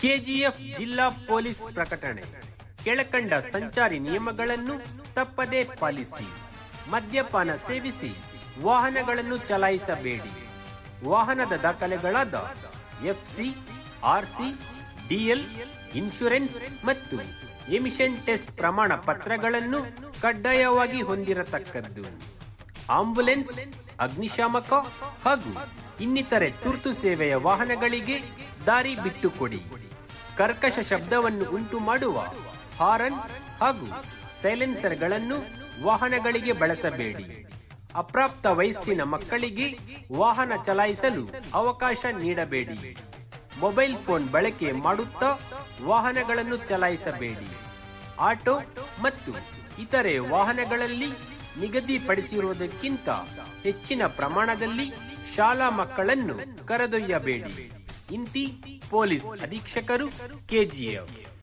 KGF ಜಿಲ್ಲಾ police ಪ್ರಕಟಣೆ. ಕೆಳಕಂಡ ಸಂಚಾರಿ ನಿಯಮಗಳನ್ನು ತಪ್ಪದೇ ಪಾಲಿಸಿ. ಮದ್ಯಪಾನ ಸೇವಿಸಿ ವಾಹನಗಳನ್ನು ಚಲಾಯಿಸಬೇಡಿ. ವಾಹನದ ದಾಖಲೆಗಳಾದ ಎಫ್ಸಿ, ಆರ್ಸಿ, ಡಿಎಲ್, ಇನ್ಶೂರೆನ್ಸ್ ಮತ್ತು ಎಮಿಷನ್ ಟೆಸ್ಟ್ ಪ್ರಮಾಣ ಪತ್ರಗಳನ್ನು ಕಡ್ಡಾಯವಾಗಿ ಹೊಂದಿರತಕ್ಕದ್ದು. ಆಂಬ್ಯುಲೆನ್ಸ್, ಅಗ್ನಿಶಾಮಕ ಹಾಗೂ ಇನ್ನಿತರೆ ತುರ್ತು ಸೇವೆಯ ವಾಹನಗಳಿಗೆ ದಾರಿ ಬಿಟ್ಟುಕೊಡಿ. ಕರ್ಕಶ ಶಬ್ದವನ್ನು ಉಂಟು ಮಾಡುವ ಹಾರನ್ ಹಾಗೂ ಸೈಲೆನ್ಸರ್ಗಳನ್ನು ವಾಹನಗಳಿಗೆ ಬಳಸಬೇಡಿ. ಅಪ್ರಾಪ್ತ ವಯಸ್ಸಿನ ಮಕ್ಕಳಿಗೆ ವಾಹನ ಚಲಾಯಿಸಲು ಅವಕಾಶ ನೀಡಬೇಡಿ. ಮೊಬೈಲ್ ಫೋನ್ ಬಳಕೆ ಮಾಡುತ್ತಾ ವಾಹನಗಳನ್ನು ಚಲಾಯಿಸಬೇಡಿ. ಆಟೋ ಮತ್ತು ಇತರೆ ವಾಹನಗಳಲ್ಲಿ ನಿಗದಿಪಡಿಸಿರುವುದಕ್ಕಿಂತ ಹೆಚ್ಚಿನ ಪ್ರಮಾಣದಲ್ಲಿ ಶಾಲಾ ಮಕ್ಕಳನ್ನು ಕರೆದೊಯ್ಯಬೇಡಿ. ಇಂತಿ ಪೊಲೀಸ್ ಅಧೀಕ್ಷಕರು, ಕೆಜಿಎಫ್.